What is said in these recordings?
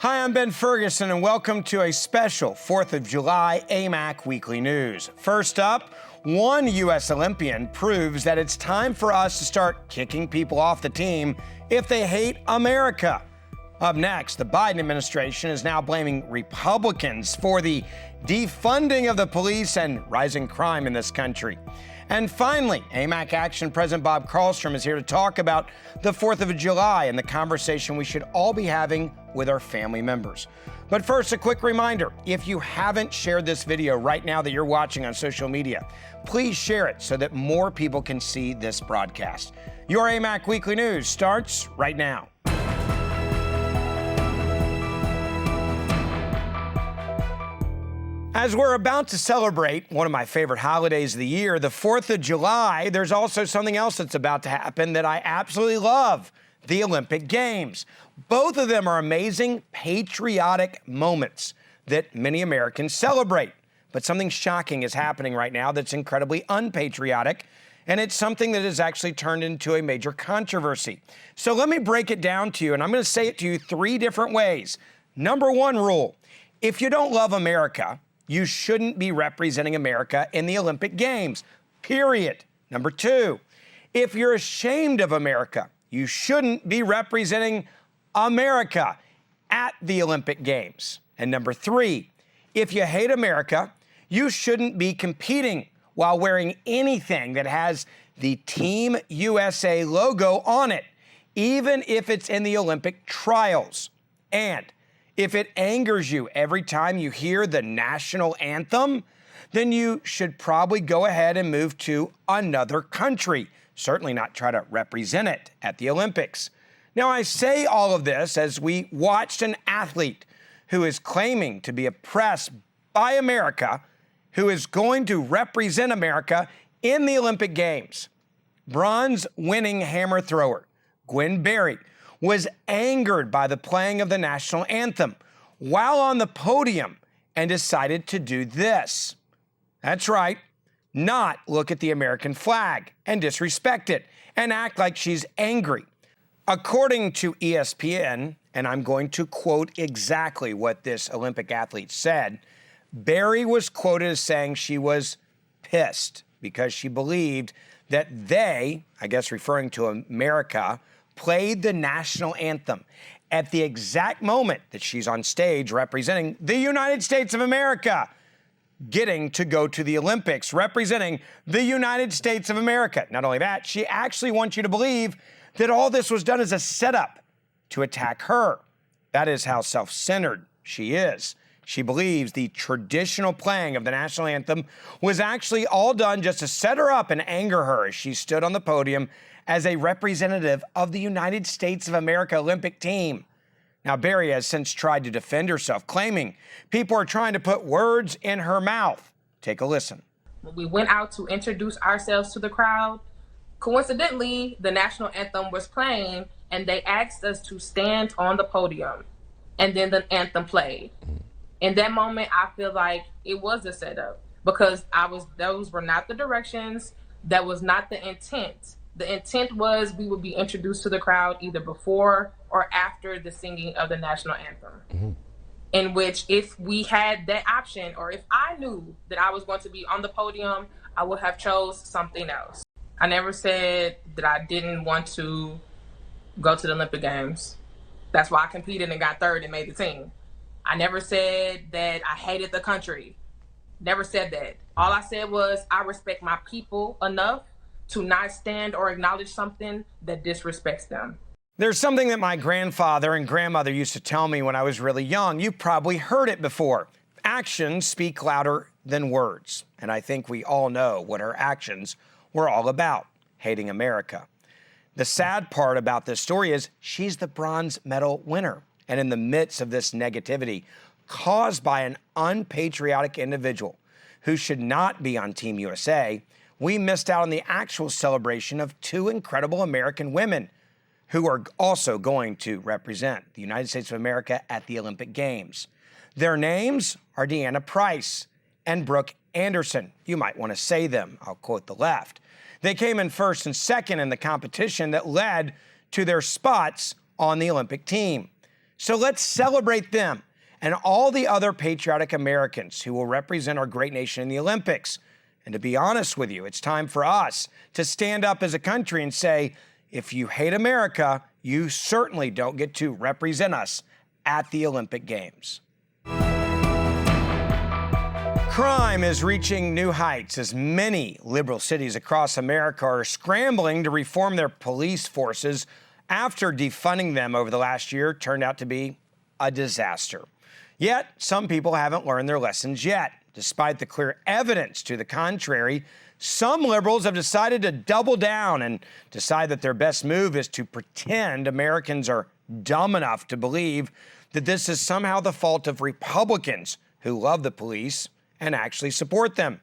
Hi, I'm Ben Ferguson, and welcome to a special 4th of July AMAC Weekly News. First up, one U.S. Olympian proves that it's time for us to start kicking people off the team if they hate America. Up next, the Biden administration is now blaming Republicans for the defunding of the police and rising crime in this country. And finally, AMAC Action President Bob Carlstrom is here to talk about the 4th of July and the conversation we should all be having with our family members. But first, a quick reminder, if you haven't shared this video right now that you're watching on social media, please share it so that more people can see this broadcast. Your AMAC Weekly News starts right now. As we're about to celebrate one of my favorite holidays of the year, the 4th of July, there's also something else that's about to happen that I absolutely love, the Olympic Games. Both of them are amazing, patriotic moments that many Americans celebrate. But something shocking is happening right now that's incredibly unpatriotic, and it's something that has actually turned into a major controversy. So let me break it down to you, and I'm going to say it to you three different ways. Number one rule, if you don't love America, you shouldn't be representing America in the Olympic Games, period. Number two, if you're ashamed of America, you shouldn't be representing America at the Olympic Games. And number three, if you hate America, you shouldn't be competing while wearing anything that has the Team USA logo on it, even if it's in the Olympic trials. And if it angers you every time you hear the national anthem, then you should probably go ahead and move to another country. Certainly not try to represent it at the Olympics. Now, I say all of this as we watched an athlete who is claiming to be oppressed by America, who is going to represent America in the Olympic Games. Bronze-winning hammer thrower Gwen Berry was angered by the playing of the national anthem while on the podium and decided to do this. That's right, not look at the American flag and disrespect it and act like she's angry. According to ESPN, and I'm going to quote exactly what this Olympic athlete said, Berry was quoted as saying she was pissed because she believed that they, I guess referring to America, played the national anthem at the exact moment that she's on stage representing the United States of America, getting to go to the Olympics, representing the United States of America. Not only that, she actually wants you to believe that all this was done as a setup to attack her. That is how self-centered she is. She believes the traditional playing of the national anthem was actually all done just to set her up and anger her as she stood on the podium as a representative of the United States of America Olympic team. Now, Berry has since tried to defend herself, claiming people are trying to put words in her mouth. Take a listen. When we went out to introduce ourselves to the crowd, coincidentally, the national anthem was playing, and they asked us to stand on the podium, and then the anthem played. In that moment, I feel like it was a setup because those were not the directions. That was not the intent. The intent was we would be introduced to the crowd either before or after the singing of the national anthem. In which, if we had that option, or if I knew that I was going to be on the podium, I would have chose something else. I never said that I didn't want to go to the Olympic Games. That's why I competed and got third and made the team. I never said that I hated the country. Never said that. All I said was I respect my people enough to not stand or acknowledge something that disrespects them. There's something that my grandfather and grandmother used to tell me when I was really young. You've probably heard it before. Actions speak louder than words. And I think we all know what her actions were all about, hating America. The sad part about this story is she's the bronze medal winner. And in the midst of this negativity caused by an unpatriotic individual who should not be on Team USA, we missed out on the actual celebration of two incredible American women who are also going to represent the United States of America at the Olympic Games. Their names are Deanna Price and Brooke Anderson. You might want to say them. I'll quote the left. They came in first and second in the competition that led to their spots on the Olympic team. So let's celebrate them and all the other patriotic Americans who will represent our great nation in the Olympics. And to be honest with you, it's time for us to stand up as a country and say, if you hate America, you certainly don't get to represent us at the Olympic Games. Crime is reaching new heights as many liberal cities across America are scrambling to reform their police forces after defunding them over the last year turned out to be a disaster. Yet, some people haven't learned their lessons yet. Despite the clear evidence to the contrary, some liberals have decided to double down and decide that their best move is to pretend Americans are dumb enough to believe that this is somehow the fault of Republicans who love the police and actually support them.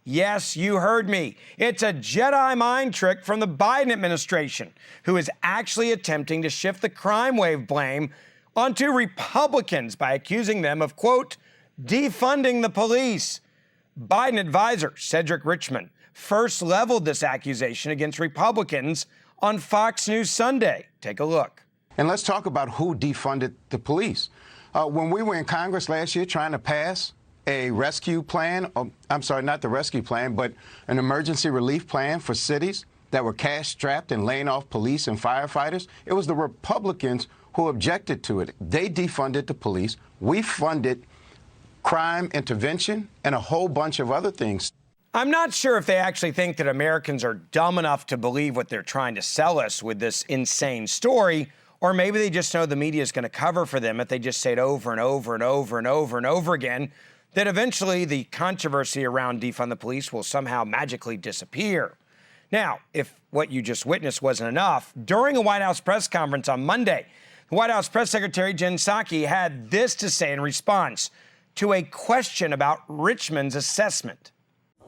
Yes, you heard me. It's a Jedi mind trick from the Biden administration, who is actually attempting to shift the crime wave blame onto Republicans by accusing them of, quote, defunding the police. Biden advisor Cedric Richmond first leveled this accusation against Republicans on Fox News Sunday. Take a look. And let's talk about who defunded the police. When we were in Congress last year trying to pass a rescue plan, I'm sorry, not the rescue plan, but an emergency relief plan for cities that were cash-strapped and laying off police and firefighters, it was the Republicans who objected to it. They defunded the police. We funded crime intervention and a whole bunch of other things. I'm not sure if they actually think that Americans are dumb enough to believe what they're trying to sell us with this insane story, or maybe they just know the media is going to cover for them if they just say it over and over and over and over and over again, that eventually the controversy around defund the police will somehow magically disappear. Now, if what you just witnessed wasn't enough, during a White House press conference on Monday, the White House Press Secretary Jen Psaki had this to say in response to a question about Richmond's assessment.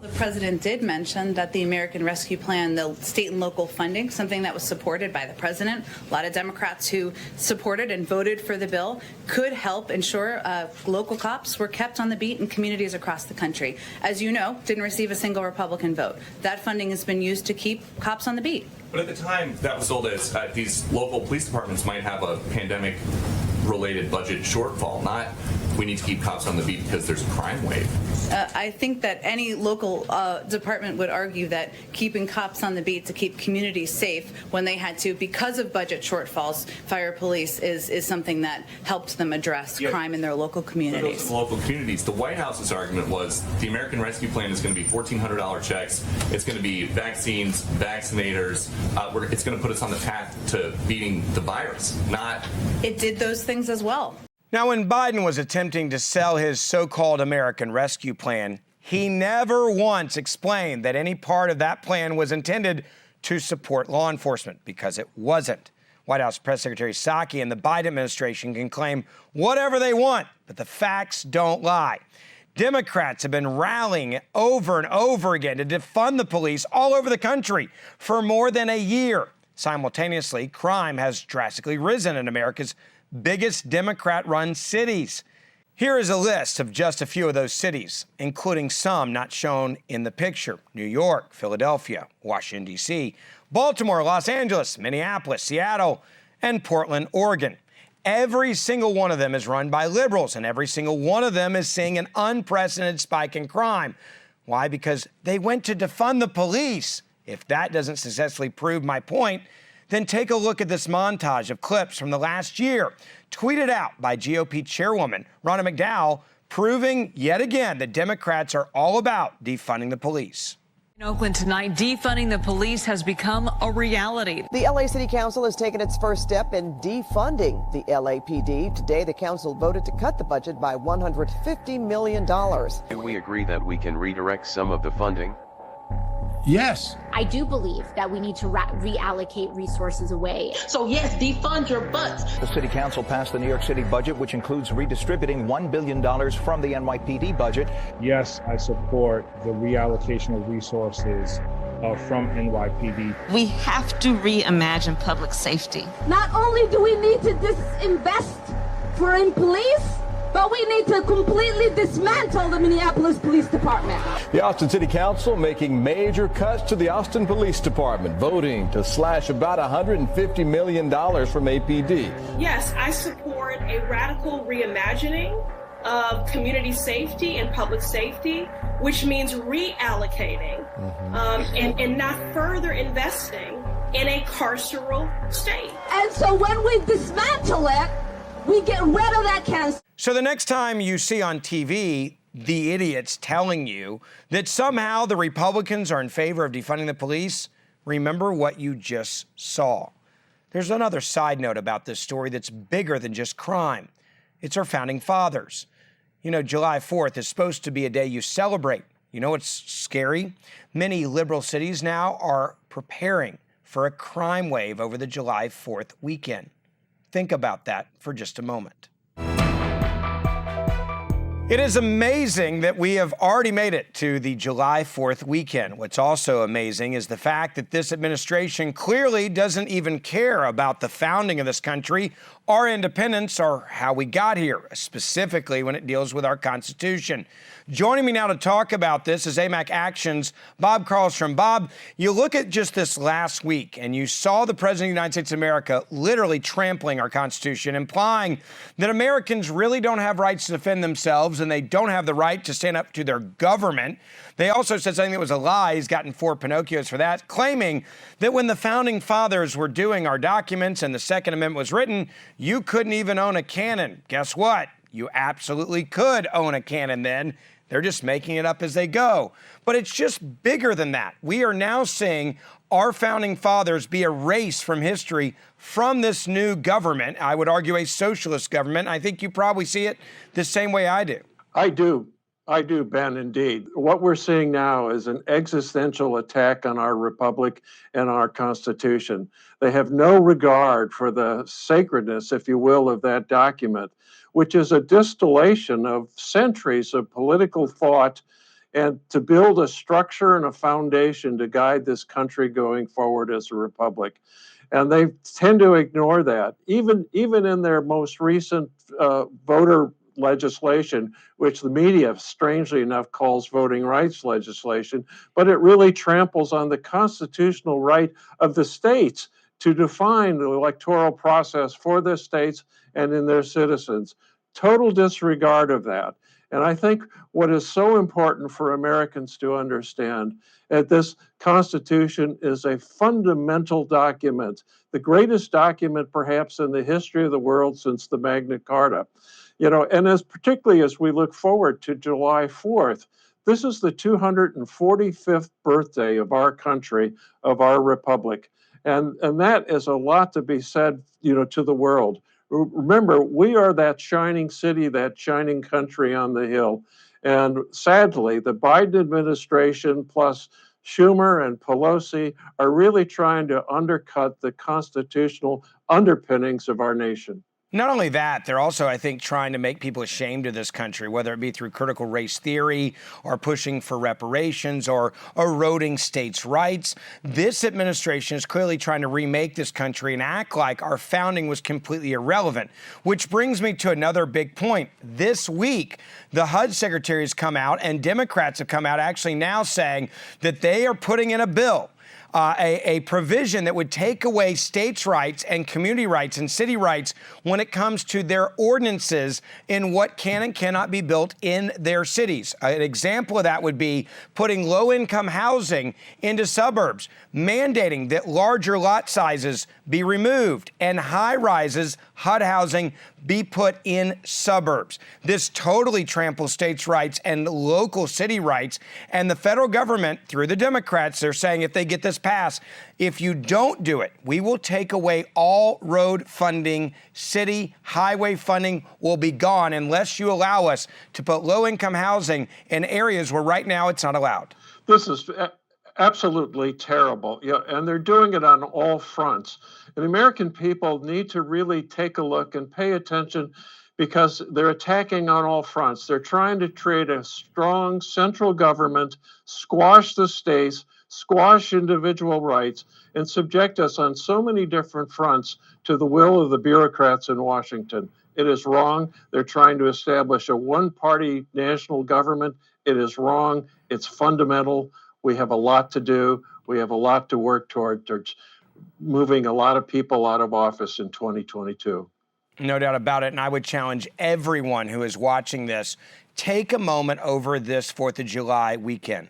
The president did mention that the American Rescue Plan, the state and local funding, something that was supported by the president, a lot of Democrats who supported and voted for the bill, could help ensure local cops were kept on the beat in communities across the country. As you know, didn't receive a single Republican vote. That funding has been used to keep cops on the beat. But at the time, that was sold as these local police departments might have a pandemic-related budget shortfall, not we need to keep cops on the beat because there's a crime wave. I think that any local department would argue that keeping cops on the beat to keep communities safe when they had to, because of budget shortfalls, fire police is something that helped them address crime in their local communities. For those local communities, the White House's argument was the American Rescue Plan is going to be $1,400 checks. It's going to be vaccines, vaccinators. It's going to put us on the path to beating the virus, not... It did those things as well. Now, when Biden was attempting to sell his so-called American Rescue Plan, he never once explained that any part of that plan was intended to support law enforcement, because it wasn't. White House Press Secretary Psaki and the Biden administration can claim whatever they want, but the facts don't lie. Democrats have been rallying over and over again to defund the police all over the country for more than a year. Simultaneously, crime has drastically risen in America's biggest Democrat-run cities. Here is a list of just a few of those cities, including some not shown in the picture: New York, Philadelphia, Washington, D.C., Baltimore, Los Angeles, Minneapolis, Seattle, and Portland, Oregon. Every single one of them is run by liberals, and every single one of them is seeing an unprecedented spike in crime. Why? Because they went to defund the police. If that doesn't successfully prove my point, then take a look at this montage of clips from the last year, tweeted out by GOP chairwoman Ronna McDowell, proving yet again that Democrats are all about defunding the police. In Oakland tonight, defunding the police has become a reality. The LA City Council has taken its first step in defunding the LAPD. Today, the council voted to cut the budget by $150 million. Do we agree that we can redirect some of the funding? Yes. I do believe that we need to reallocate resources away. So yes, defund your butts. The city council passed the New York City budget, which includes redistributing $1 billion from the NYPD budget. Yes, I support the reallocation of resources from NYPD. We have to reimagine public safety. Not only do we need to disinvest in police, but we need to completely dismantle the Minneapolis Police Department. The Austin City Council making major cuts to the Austin Police Department, voting to slash about $150 million from APD. Yes, I support toward a radical reimagining of community safety and public safety, which means reallocating and not further investing in a carceral state. And so when we dismantle it, we get rid of that cancer. So the next time you see on TV the idiots telling you that somehow the Republicans are in favor of defunding the police, remember what you just saw. There's another side note about this story that's bigger than just crime. It's our founding fathers. You know, July 4th is supposed to be a day you celebrate. You know what's scary? Many liberal cities now are preparing for a crime wave over the July 4th weekend. Think about that for just a moment. It is amazing that we have already made it to the July 4th weekend. What's also amazing is the fact that this administration clearly doesn't even care about the founding of this country, our independence, or how we got here, specifically when it deals with our Constitution. Joining me now to talk about this is AMAC Action's Bob Carlstrom. Bob, you look at just this last week and you saw the President of the United States of America literally trampling our Constitution, implying that Americans really don't have rights to defend themselves and they don't have the right to stand up to their government. They also said something that was a lie. He's gotten 4 Pinocchios for that, claiming that when the founding fathers were doing our documents and the Second Amendment was written, you couldn't even own a cannon. Guess what? You absolutely could own a cannon then. They're just making it up as they go. But it's just bigger than that. We are now seeing our founding fathers be erased from history from this new government. I would argue a socialist government. I think you probably see it the same way I do. I do, Ben, indeed. What we're seeing now is an existential attack on our republic and our Constitution. They have no regard for the sacredness, if you will, of that document, which is a distillation of centuries of political thought and to build a structure and a foundation to guide this country going forward as a republic. And they tend to ignore that, even in their most recent voter legislation, which the media, strangely enough, calls voting rights legislation, but it really tramples on the constitutional right of the states to define the electoral process for their states and in their citizens. Total disregard of that. And I think what is so important for Americans to understand that this Constitution is a fundamental document, the greatest document perhaps in the history of the world since the Magna Carta. You know, and particularly as we look forward to July 4th, this is the 245th birthday of our country, of our republic. And that is a lot to be said, you know, to the world. Remember, we are that shining city, that shining country on the hill. And sadly, the Biden administration plus Schumer and Pelosi are really trying to undercut the constitutional underpinnings of our nation. Not only that, they're also, I think, trying to make people ashamed of this country, whether it be through critical race theory or pushing for reparations or eroding states' rights. This administration is clearly trying to remake this country and act like our founding was completely irrelevant, which brings me to another big point. This week, the HUD secretary has come out and Democrats have come out actually now saying that they are putting in a bill, a provision that would take away states' rights and community rights and city rights when it comes to their ordinances in what can and cannot be built in their cities. An example of that would be putting low-income housing into suburbs, mandating that larger lot sizes be removed and high-rises, HUD housing, be put in suburbs. This totally tramples states' rights and local city rights. And the federal government, through the Democrats, they're saying if they get this passed, if you don't do it, we will take away all road funding, city highway funding will be gone unless you allow us to put low-income housing in areas where right now it's not allowed. This is absolutely terrible. Yeah, and they're doing it on all fronts. And American people need to really take a look and pay attention because they're attacking on all fronts. They're trying to create a strong central government, squash the states, squash individual rights, and subject us on so many different fronts to the will of the bureaucrats in Washington. It is wrong. They're trying to establish a one-party national government. It is wrong. It's fundamental. We have a lot to do. We have a lot to work towards moving a lot of people out of office in 2022. No doubt about it. And I would challenge everyone who is watching this, take a moment over this 4th of July weekend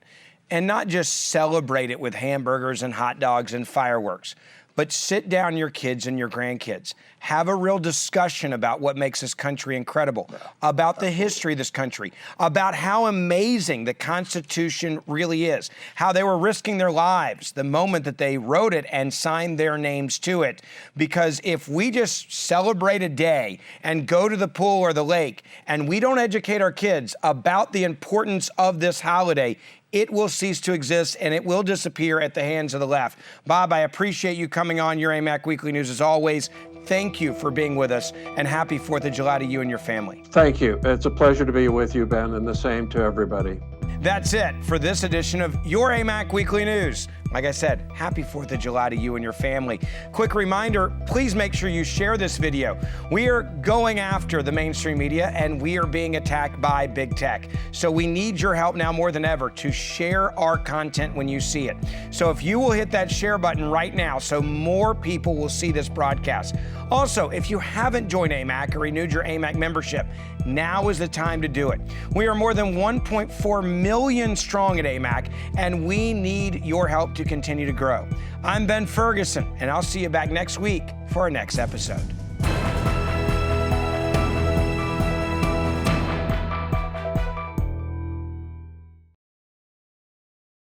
and not just celebrate it with hamburgers and hot dogs and fireworks, but sit down your kids and your grandkids. Have a real discussion about what makes this country incredible, about the history of this country, about how amazing the Constitution really is, how they were risking their lives the moment that they wrote it and signed their names to it. Because if we just celebrate a day and go to the pool or the lake and we don't educate our kids about the importance of this holiday, it will cease to exist and it will disappear at the hands of the left. Bob, I appreciate you coming on your AMAC Weekly News as always. Thank you for being with us, and happy 4th of July to you and your family. Thank you. It's a pleasure to be with you, Ben, and the same to everybody. That's it for this edition of your AMAC Weekly News. Like I said, happy 4th of July to you and your family. Quick reminder, please make sure you share this video. We are going after the mainstream media and we are being attacked by big tech. So we need your help now more than ever to share our content when you see it. So if you will hit that share button right now so more people will see this broadcast. Also, if you haven't joined AMAC or renewed your AMAC membership, now is the time to do it. We are more than 1.4 million strong at AMAC, and we need your help to continue to grow. I'm Ben Ferguson, and I'll see you back next week for our next episode.